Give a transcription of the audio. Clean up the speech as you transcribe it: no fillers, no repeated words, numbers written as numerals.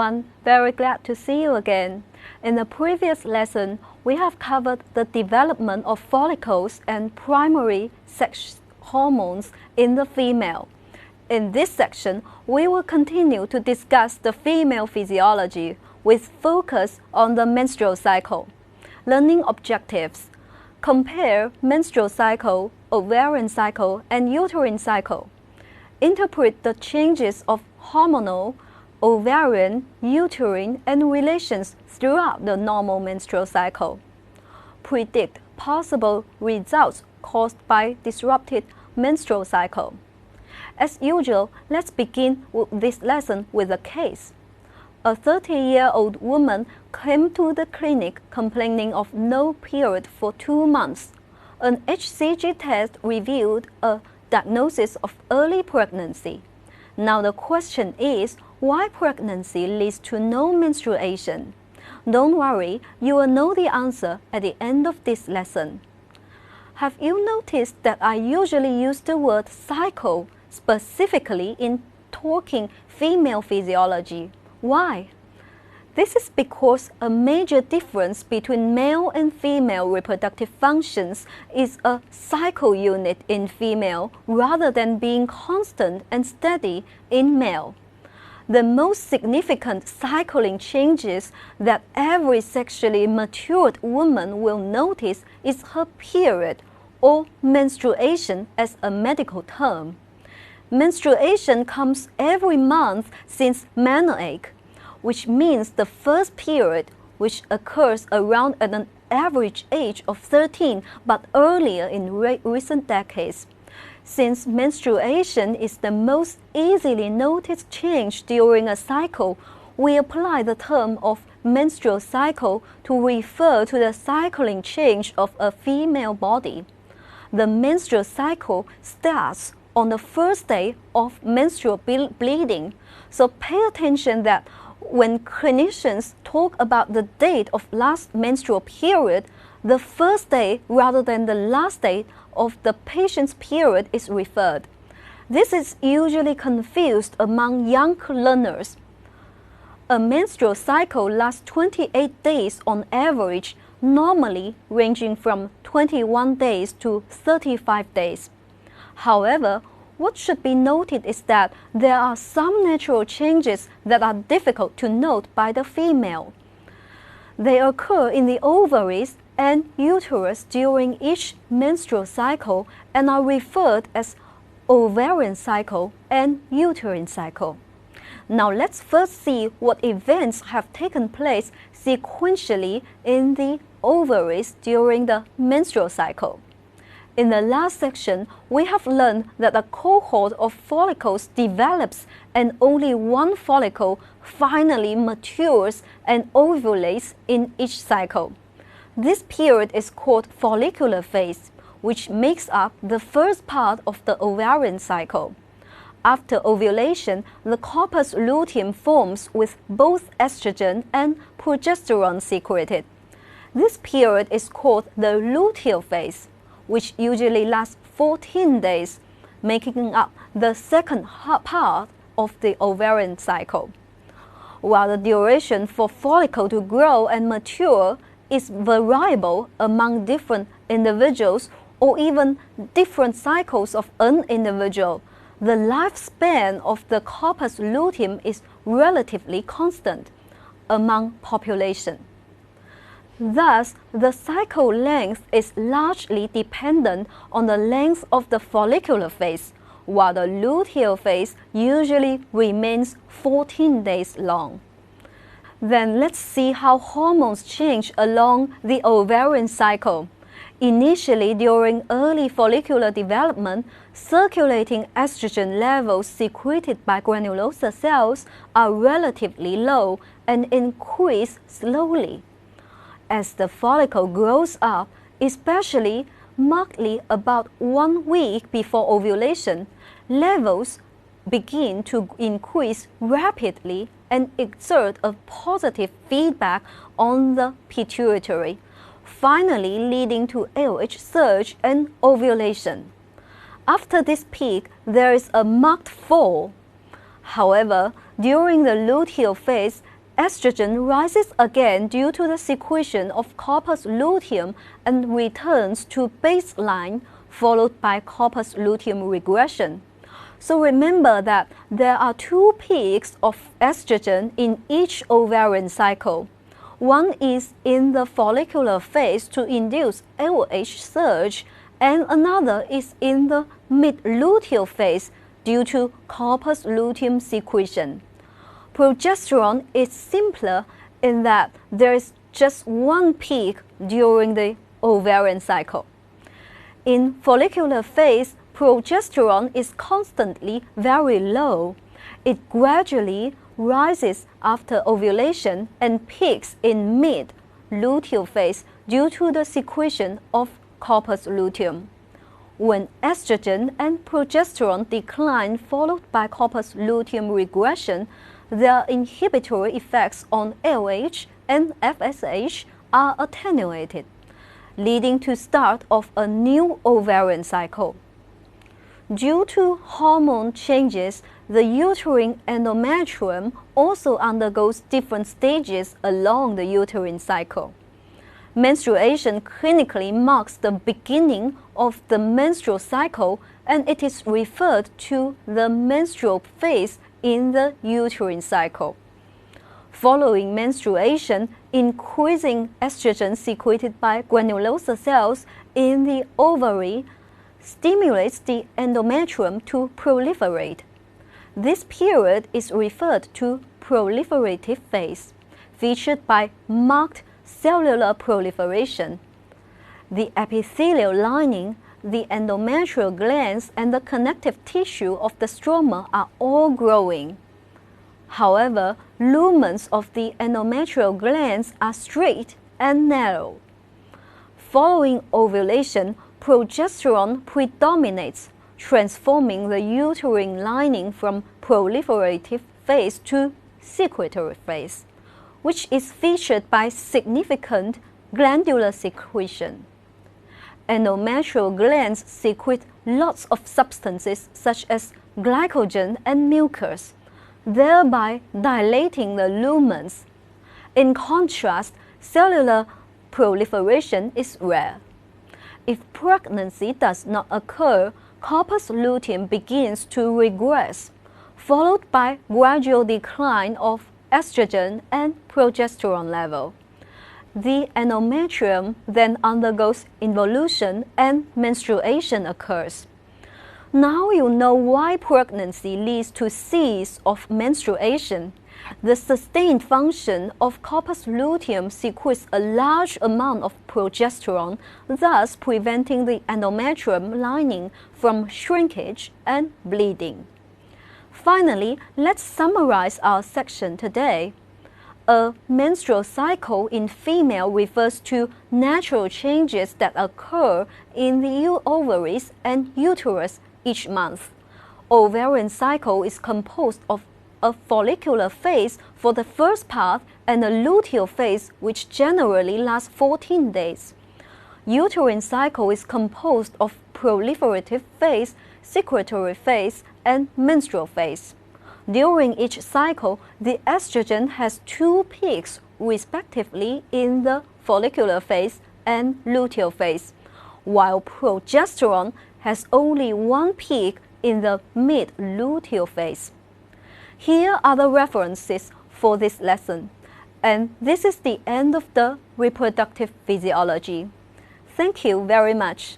everyone, very glad to see you again. In the previous lesson, we have covered the development of follicles and primary sex hormones in the female. In this section, we will continue to discuss the female physiology with focus on the menstrual cycle. Learning objectives: compare menstrual cycle, ovarian cycle, and uterine cycle. Interpret the changes of hormonal, ovarian, uterine, and relations throughout the normal menstrual cycle. Predict possible results caused by disrupted menstrual cycle. As usual, let's begin this lesson with a case. A 30-year-old woman came to the clinic complaining of no period for 2 months. An HCG test revealed a diagnosis of early pregnancy. Now the question is, why pregnancy leads to no menstruation? Don't worry, you will know the answer at the end of this lesson. Have you noticed that I usually use the word cycle specifically in talking female physiology? Why? This is because a major difference between male and female reproductive functions is a cycle unit in female rather than being constant and steady in male. The most significant cycling changes that every sexually matured woman will notice is her period, or menstruation as a medical term. Menstruation comes every month since menarche, which means the first period, which occurs around at an average age of 13 but earlier in recent decades. Since menstruation is the most easily noticed change during a cycle, we apply the term of menstrual cycle to refer to the cycling change of a female body. The menstrual cycle starts on the first day of menstrual bleeding, so pay attention that when clinicians talk about the date of last menstrual period, the first day rather than the last day of the patient's period is referred. This is usually confused among young learners. A menstrual cycle lasts 28 days on average, normally ranging from 21 days to 35 days. However, what should be noted is that there are some natural changes that are difficult to note by the female. They occur in the ovaries and uterus during each menstrual cycle and are referred as ovarian cycle and uterine cycle. Now let's first see what events have taken place sequentially in the ovaries during the menstrual cycle. In the last section, we have learned that a cohort of follicles develops and only one follicle finally matures and ovulates in each cycle. This period is called follicular phase, which makes up the first part of the ovarian cycle. After ovulation, the corpus luteum forms with both estrogen and progesterone secreted. This period is called the luteal phase, which usually lasts 14 days, making up the second part of the ovarian cycle. While the duration for follicle to grow and mature is variable among different individuals or even different cycles of an individual, the lifespan of the corpus luteum is relatively constant among population. Thus, the cycle length is largely dependent on the length of the follicular phase, while the luteal phase usually remains 14 days long. Then let's see how hormones change along the ovarian cycle. Initially, during early follicular development, circulating estrogen levels secreted by granulosa cells are relatively low and increase slowly. As the follicle grows up, especially markedly about 1 week before ovulation, levels begin to increase rapidly and exert a positive feedback on the pituitary, finally leading to LH surge and ovulation. After this peak, there is a marked fall. However, during the luteal phase, estrogen rises again due to the secretion of corpus luteum and returns to baseline, followed by corpus luteum regression. So remember that there are two peaks of estrogen in each ovarian cycle. One is in the follicular phase to induce LH surge, and another is in the mid-luteal phase due to corpus luteum secretion. Progesterone is simpler in that there is just one peak during the ovarian cycle. In follicular phase, progesterone is constantly very low. It gradually rises after ovulation and peaks in mid-luteal phase due to the secretion of corpus luteum. When estrogen and progesterone decline followed by corpus luteum regression, their inhibitory effects on LH and FSH are attenuated, leading to start of a new ovarian cycle. Due to hormone changes, the uterine endometrium also undergoes different stages along the uterine cycle. Menstruation clinically marks the beginning of the menstrual cycle, and it is referred to the menstrual phase in the uterine cycle. Following menstruation, increasing estrogen secreted by granulosa cells in the ovary stimulates the endometrium to proliferate. This period is referred to proliferative phase, featured by marked cellular proliferation. The epithelial lining, the endometrial glands, and the connective tissue of the stroma are all growing. However, lumens of the endometrial glands are straight and narrow. Following ovulation, progesterone predominates, transforming the uterine lining from proliferative phase to secretory phase, which is featured by significant glandular secretion. Endometrial glands secrete lots of substances such as glycogen and mucus, thereby dilating the lumens. In contrast, cellular proliferation is rare. If pregnancy does not occur, corpus luteum begins to regress, followed by gradual decline of estrogen and progesterone level. The endometrium then undergoes involution and menstruation occurs. Now you know why pregnancy leads to cease of menstruation. The sustained function of corpus luteum secretes a large amount of progesterone, thus preventing the endometrium lining from shrinkage and bleeding. Finally, let's summarize our section today. A menstrual cycle in female refers to natural changes that occur in the ovaries and uterus each month. Ovarian cycle is composed of a follicular phase for the first part and a luteal phase which generally lasts 14 days. Uterine cycle is composed of proliferative phase, secretory phase, and menstrual phase. During each cycle, the estrogen has two peaks respectively in the follicular phase and luteal phase, while progesterone has only one peak in the mid-luteal phase. Here are the references for this lesson, and this is the end of the reproductive physiology. Thank you very much.